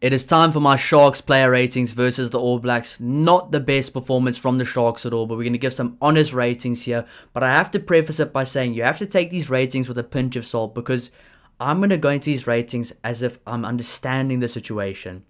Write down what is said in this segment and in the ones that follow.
It is time for my Sharks player ratings versus the All Blacks. Not the best performance from the Sharks at all, but we're going to give some honest ratings here. But I have to preface it by saying you have to take these ratings with a pinch of salt, because I'm going to go into these ratings as if I'm understanding the situation.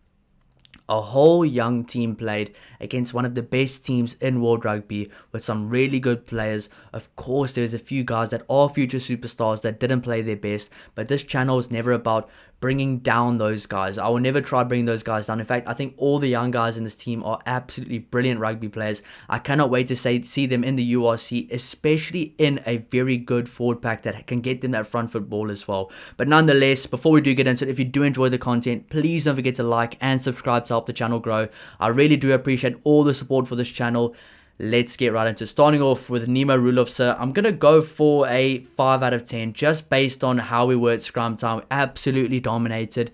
A whole young team played against one of the best teams in world rugby with some really good players. Of course, there's a few guys that are future superstars that didn't play their best, but this channel is never about bringing down those guys. I will never try bringing those guys down. In fact, I think all the young guys in this team are absolutely brilliant rugby players. I cannot wait to see them in the URC, especially in a very good forward pack that can get them that front foot ball as well. But nonetheless, before we do get into it, if you do enjoy the content, please don't forget to like and subscribe to help the channel grow. I really do appreciate all the support for this channel. Let's get right into it. Starting off with Nemo Rulovsa, I'm going to go for a 5 out of 10 just based on how we were at scrum time. Absolutely dominated.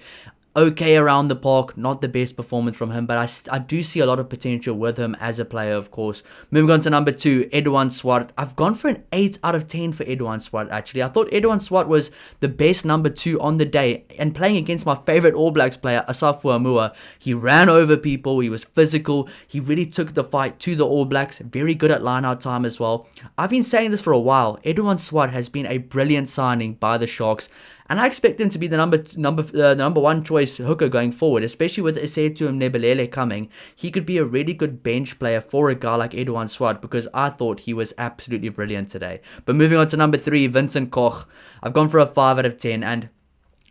Okay around the park, not the best performance from him, but I do see a lot of potential with him as a player, of course. Moving on to number 2, Edouin Swart. I've gone for an 8 out of 10 for Edouin Swart, actually. I thought Edouin Swart was the best number 2 on the day, and playing against my favorite All Blacks player, Asaf Fuamua. He ran over people, he was physical, he really took the fight to the All Blacks, very good at line-out time as well. I've been saying this for a while. Edouin Swart has been a brilliant signing by the Sharks, and I expect him to be the number one choice hooker going forward, especially with Esetu Nebelele coming. He could be a really good bench player for a guy like Edouin Swart, because I thought he was absolutely brilliant today. But moving on to number 3, Vincent Koch. I've gone for a 5 out of 10, and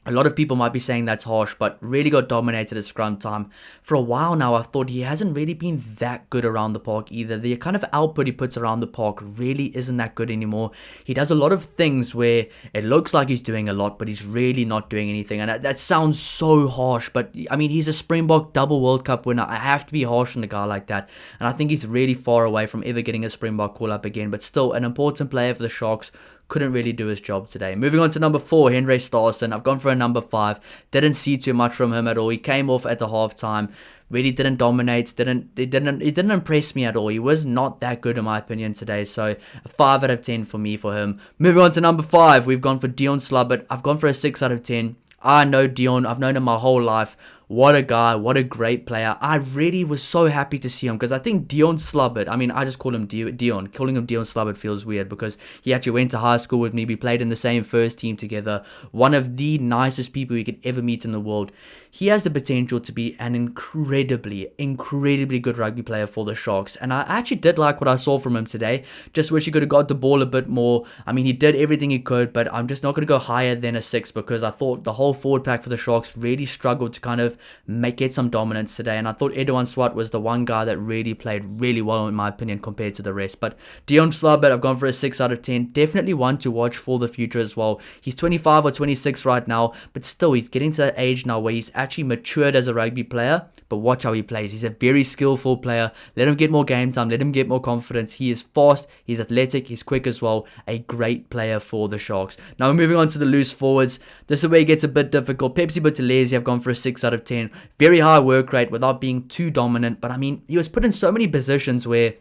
a lot of people might be saying that's harsh, but really got dominated at scrum time. For a while now, I've thought he hasn't really been that good around the park either. The kind of output he puts around the park really isn't that good anymore. He does a lot of things where it looks like he's doing a lot, but he's really not doing anything. And that sounds so harsh, but I mean, he's a Springbok double World Cup winner. I have to be harsh on a guy like that. And I think he's really far away from ever getting a Springbok call-up again, but still an important player for the Sharks. Couldn't really do his job today. Moving on to number 4, Henry Starson. I've gone for a number 5. Didn't see too much from him at all. He came off at the halftime. Really didn't dominate. He didn't impress me at all. He was not that good in my opinion today. So a 5 out of 10 for me for him. Moving on to number 5. We've gone for Dion Slubbert. I've gone for a 6 out of 10. I know Dion. I've known him my whole life. What a guy, what a great player. I really was so happy to see him, because I think Dion Slubbert, I mean, I just call him Dion. Calling him Dion Slubbert feels weird, because he actually went to high school with me. We played in the same first team together. One of the nicest people you could ever meet in the world. He has the potential to be an incredibly good rugby player for the Sharks. And I actually did like what I saw from him today. Just wish he could have got the ball a bit more. I mean, he did everything he could, but I'm just not going to go higher than a 6, because I thought the whole forward pack for the Sharks really struggled to kind of get some dominance today. And I thought Edouin Swart was the one guy that really played really well, in my opinion, compared to the rest. But Dion Slubbert, I've gone for a 6 out of 10. Definitely one to watch for the future as well. He's 25 or 26 right now, but still, he's getting to that age now where he's actually matured as a rugby player. But watch how he plays. He's a very skillful player. Let him get more game time. Let him get more confidence. He is fast. He's athletic. He's quick as well. A great player for the Sharks. Now we're moving on to the loose forwards. This is where it gets a bit difficult. Pepsi Buthelezi, I've gone for a 6 out of 10. Very high work rate without being too dominant. But I mean, he was put in so many positions where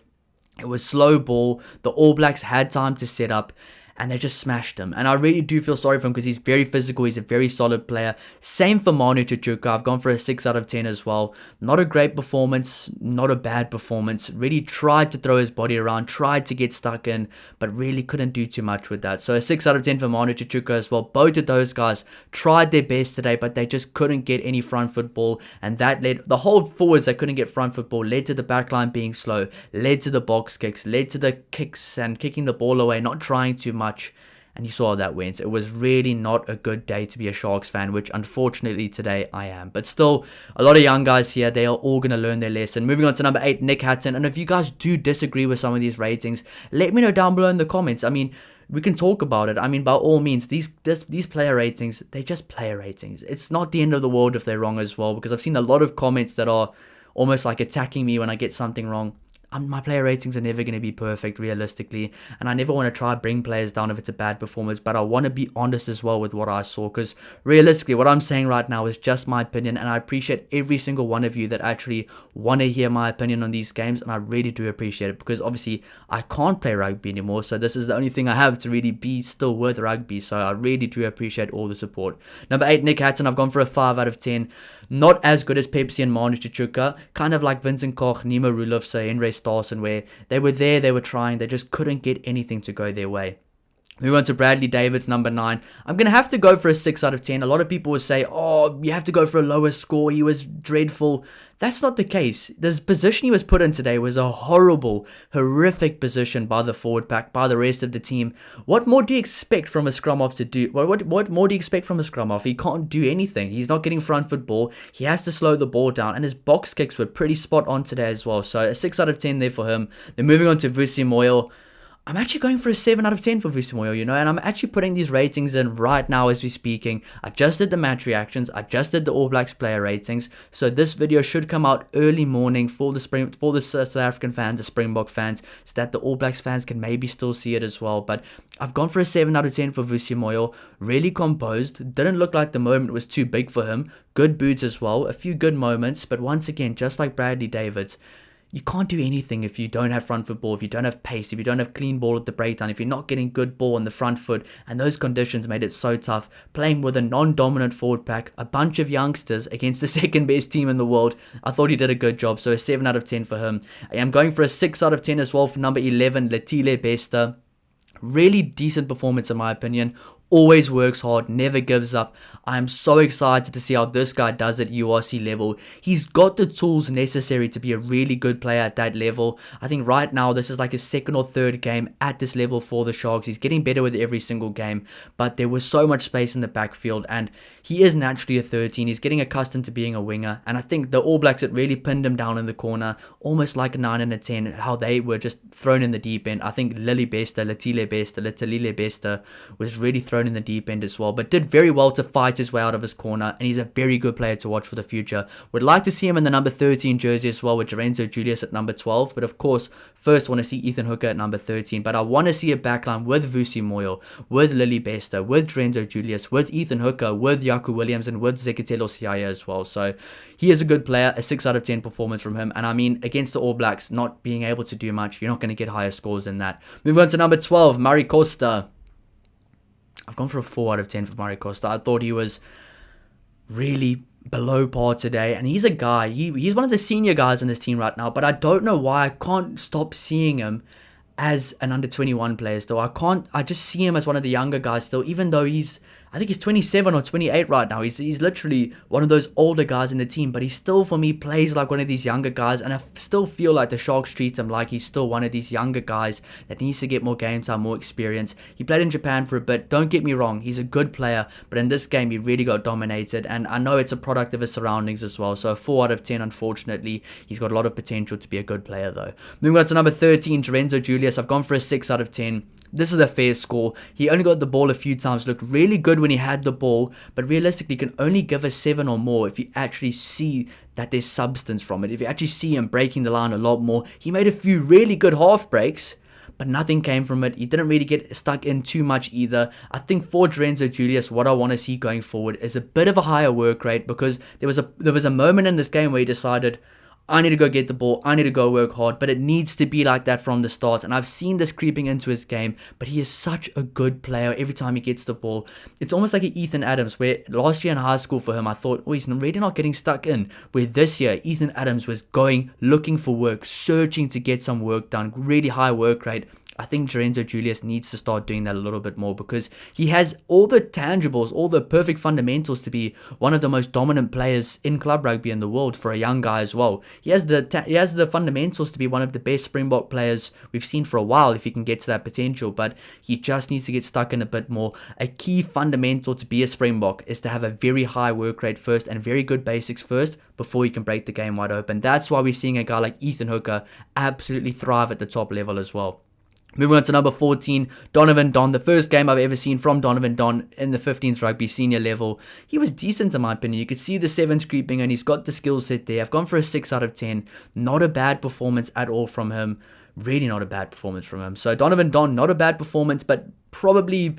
it was slow ball. The All Blacks had time to set up, and they just smashed him. And I really do feel sorry for him, because he's very physical. He's a very solid player. Same for Manu Chuchuka. I've gone for a 6 out of 10 as well. Not a great performance. Not a bad performance. Really tried to throw his body around. Tried to get stuck in. But really couldn't do too much with that. So a 6 out of 10 for Manu Chuchuka as well. Both of those guys tried their best today, but they just couldn't get any front football. And that led, the whole forwards that couldn't get front football, led to the backline being slow. Led to the box kicks. Led to the kicks and kicking the ball away. Not trying too much. And you saw how that went. It was really not a good day to be a Sharks fan, which unfortunately today I am. But still, a lot of young guys here. They are all going to learn their lesson. Moving on to number 8, Nick Hatton. And if you guys do disagree with some of these ratings, let me know down below in the comments. I mean, we can talk about it. I mean, by all means, these player ratings, they're just player ratings. It's not the end of the world if they're wrong as well, because I've seen a lot of comments that are almost like attacking me when I get something wrong. My player ratings are never going to be perfect realistically, and I never want to try bring players down if it's a bad performance, but I want to be honest as well with what I saw, because realistically what I'm saying right now is just my opinion, and I appreciate every single one of you that actually want to hear my opinion on these games, and I really do appreciate it, because obviously I can't play rugby anymore, so this is the only thing I have to really be still with rugby, so I really do appreciate all the support. Number 8, Nick Hatton, I've gone for a 5 out of 10. Not as good as Pepsi and Manu Chichuka, kind of like Vincent Koch, Nemo Rulofse, and Ray Starson, where they were there, they were trying, they just couldn't get anything to go their way. Move on to Bradley Davids, number 9. I'm going to have to go for a 6 out of 10. A lot of people will say, oh, you have to go for a lower score. He was dreadful. That's not the case. The position he was put in today was a horrible, horrific position by the forward pack, by the rest of the team. What more do you expect from a scrum-half to do? What more do you expect from a scrum-half? He can't do anything. He's not getting front foot ball. He has to slow the ball down, and his box kicks were pretty spot on today as well. So a 6 out of 10 there for him. Then moving on to Vusi Moyo. I'm actually going for a 7 out of 10 for Vusi, and I'm actually putting these ratings in right now as we're speaking. I just did the match reactions, I just did the All Blacks player ratings, so this video should come out early morning for the South African fans, the Springbok fans, so that the All Blacks fans can maybe still see it as well. But I've gone for a 7 out of 10 for Vusi, really composed, didn't look like the moment was too big for him, good boots as well, a few good moments, but once again, just like Bradley Davids, you can't do anything if you don't have front foot ball, if you don't have pace, if you don't have clean ball at the breakdown, if you're not getting good ball on the front foot, and those conditions made it so tough. Playing with a non-dominant forward pack, a bunch of youngsters against the second best team in the world, I thought he did a good job, so a 7 out of 10 for him. I am going for a 6 out of 10 as well for number 11, Letile Bester. Really decent performance in my opinion. Always works hard, never gives up. I am so excited to see how this guy does at URC level. He's got the tools necessary to be a really good player at that level. I think right now this is like his second or third game at this level for the Sharks. He's getting better with every single game, but there was so much space in the backfield, and he is naturally a 13. He's getting accustomed to being a winger, and I think the All Blacks had really pinned him down in the corner, almost like a 9 and a 10, how they were just thrown in the deep end. I think Letile Bester was really thrown in the deep end as well, but did very well to fight his way out of his corner, and he's a very good player to watch for the future. Would like to see him in the number 13 jersey as well, with Lorenzo Julius at number 12, but of course first want to see Ethan Hooker at number 13. But I want to see a backline with Vusi Moyo, with Lily Bester, with Lorenzo Julius, with Ethan Hooker, with Yaku Williams, and with Zekatelo Siaya as well. So he is a good player, a 6 out of 10 performance from him, and I mean, against the All Blacks, not being able to do much, you're not going to get higher scores than that. Moving on to number 12, Murray Costa. I've gone for a 4 out of 10 for Murray Costa. I thought he was really below par today, and he's a guy, he's one of the senior guys in this team right now, but I don't know why I can't stop seeing him as an under 21 player still. I just see him as one of the younger guys still, even though I think he's 27 or 28 right now. He's literally one of those older guys in the team, but he still, for me, plays like one of these younger guys, and I still feel like the Sharks treat him like he's still one of these younger guys that needs to get more game time, more experience. He played in Japan for a bit, don't get me wrong, he's a good player, but in this game he really got dominated, and I know it's a product of his surroundings as well, so a 4 out of 10 unfortunately. He's got a lot of potential to be a good player though. Moving on to number 13, Lorenzo Julius. I've gone for a 6 out of 10. This is a fair score. He only got the ball a few times, looked really good when he had the ball, but realistically can only give a 7 or more if you actually see that there's substance from it. If you actually see him breaking the line a lot more. He made a few really good half breaks, but nothing came from it. He didn't really get stuck in too much either. I think for Lorenzo Julius, what I want to see going forward is a bit of a higher work rate, because there was a moment in this game where he decided, I need to go get the ball, I need to go work hard, but it needs to be like that from the start, and I've seen this creeping into his game, but he is such a good player every time he gets the ball. It's almost like an Ethan Adams, where last year in high school for him, I thought, oh, he's really not getting stuck in, where this year, Ethan Adams was going, looking for work, searching to get some work done, really high work rate. I think Lorenzo Julius needs to start doing that a little bit more, because he has all the tangibles, all the perfect fundamentals to be one of the most dominant players in club rugby in the world for a young guy as well. He has the fundamentals to be one of the best Springbok players we've seen for a while if he can get to that potential, but he just needs to get stuck in a bit more. A key fundamental to be a Springbok is to have a very high work rate first and very good basics first before you can break the game wide open. That's why we're seeing a guy like Ethan Hooker absolutely thrive at the top level as well. Moving on to number 14, Donovan Don. The first game I've ever seen from Donovan Don in the 15s rugby senior level. He was decent in my opinion. You could see the 7s creeping, and he's got the skill set there. I've gone for a 6 out of 10. Not a bad performance at all from him. Really not a bad performance from him. So Donovan Don, not a bad performance, but probably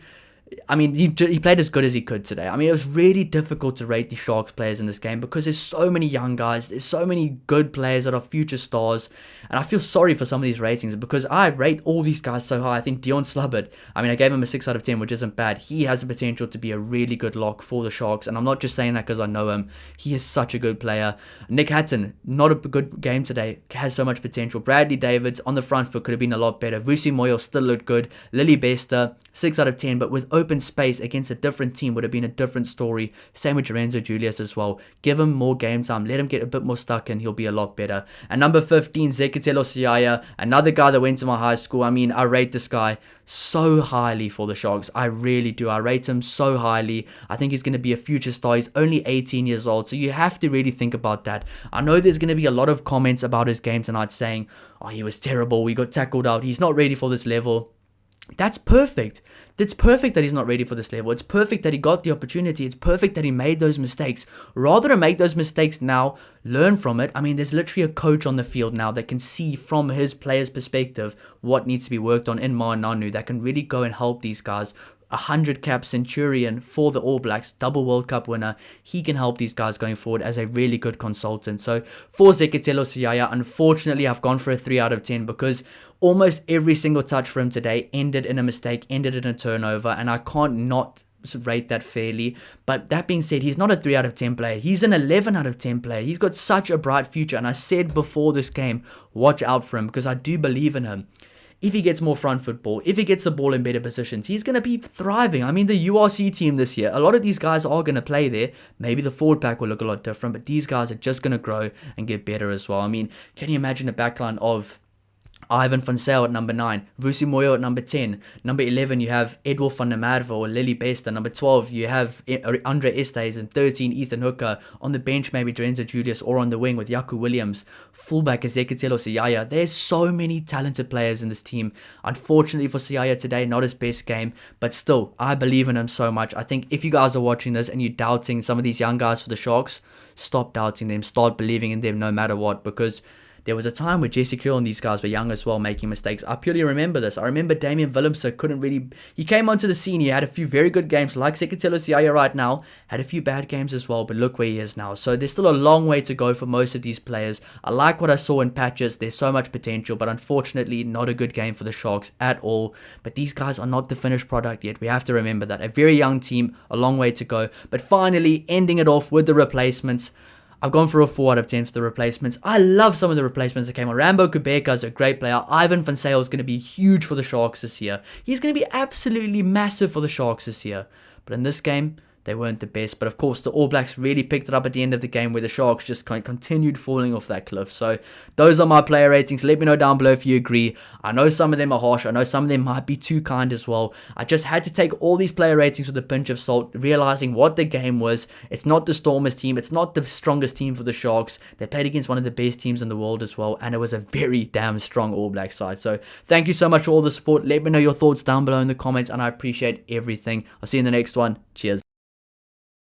I mean, he played as good as he could today. I mean, it was really difficult to rate the Sharks players in this game because there's so many young guys, there's so many good players that are future stars, and I feel sorry for some of these ratings because I rate all these guys so high. I think Dion Slubbert, I mean, I gave him a 6 out of 10, which isn't bad. He has the potential to be a really good lock for the Sharks, and I'm not just saying that because I know him. He is such a good player. Nick Hatton, not a good game today, has so much potential. Bradley Davids on the front foot could have been a lot better. Vusi Moyo still looked good. Lily Bester, 6 out of 10, but with open space against a different team would have been a different story. Same with Lorenzo Julius as well. Give him more game time, let him get a bit more stuck in, he'll be a lot better. And number 15, Zekatelo Siaya, another guy that went to my high school. I mean, I rate this guy so highly for the Sharks. I really do. I rate him so highly. I think he's going to be a future star. He's only 18 years old, so you have to really think about that. I know there's going to be a lot of comments about his game tonight saying, oh, he was terrible, we got tackled out, he's not ready for this level. That's perfect. It's perfect that he's not ready for this level. It's perfect that he got the opportunity. It's perfect that he made those mistakes. Rather than make those mistakes now, learn from it. I mean, there's literally a coach on the field now that can see from his player's perspective what needs to be worked on in Nanu that can really go and help these guys. 100-cap Centurion for the All Blacks, double World Cup winner. He can help these guys going forward as a really good consultant. So for Zekatelo Siaya, unfortunately, I've gone for a 3 out of 10 because almost every single touch for him today ended in a mistake, ended in a turnover, and I can't not rate that fairly. But that being said, he's not a 3 out of 10 player. He's an 11 out of 10 player. He's got such a bright future, and I said before this game, watch out for him because I do believe in him. If he gets more front football, if he gets the ball in better positions, he's going to be thriving. I mean, the URC team this year, a lot of these guys are going to play there. Maybe the forward pack will look a lot different, but these guys are just going to grow and get better as well. I mean, can you imagine a backline of Ivan van Zyl at number 9, Vusi Moyo at number 10, number 11 you have Edward van der Merwe or Lily Bester, number 12 you have Andre Estes, and 13 Ethan Hooker, on the bench maybe Lorenzo Julius, or on the wing with Yaku Williams, fullback is Zekatelo Siaya. There's so many talented players in this team. Unfortunately for Siaya today, not his best game, but still, I believe in him so much. I think if you guys are watching this and you're doubting some of these young guys for the Sharks, stop doubting them, start believing in them no matter what, because there was a time where Jesse Kriel and these guys were young as well, making mistakes. I purely remember this. I remember Damian Willemse couldn't really... He came onto the scene. He had a few very good games, like Zekatelo Siaya right now. Had a few bad games as well, but look where he is now. So there's still a long way to go for most of these players. I like what I saw in patches. There's so much potential, but unfortunately, not a good game for the Sharks at all. But these guys are not the finished product yet. We have to remember that. A very young team, a long way to go. But finally, ending it off with the replacements. I've gone for a 4 out of 10 for the replacements. I love some of the replacements that came on. Rambo Kubeka is a great player. Ivan van Zyl is going to be huge for the Sharks this year. He's going to be absolutely massive for the Sharks this year. But in this game, they weren't the best. But of course, the All Blacks really picked it up at the end of the game where the Sharks just continued falling off that cliff. So those are my player ratings. Let me know down below if you agree. I know some of them are harsh. I know some of them might be too kind as well. I just had to take all these player ratings with a pinch of salt, realizing what the game was. It's not the Stormers team. It's not the strongest team for the Sharks. They played against one of the best teams in the world as well. And it was a very damn strong All Black side. So thank you so much for all the support. Let me know your thoughts down below in the comments. And I appreciate everything. I'll see you in the next one. Cheers.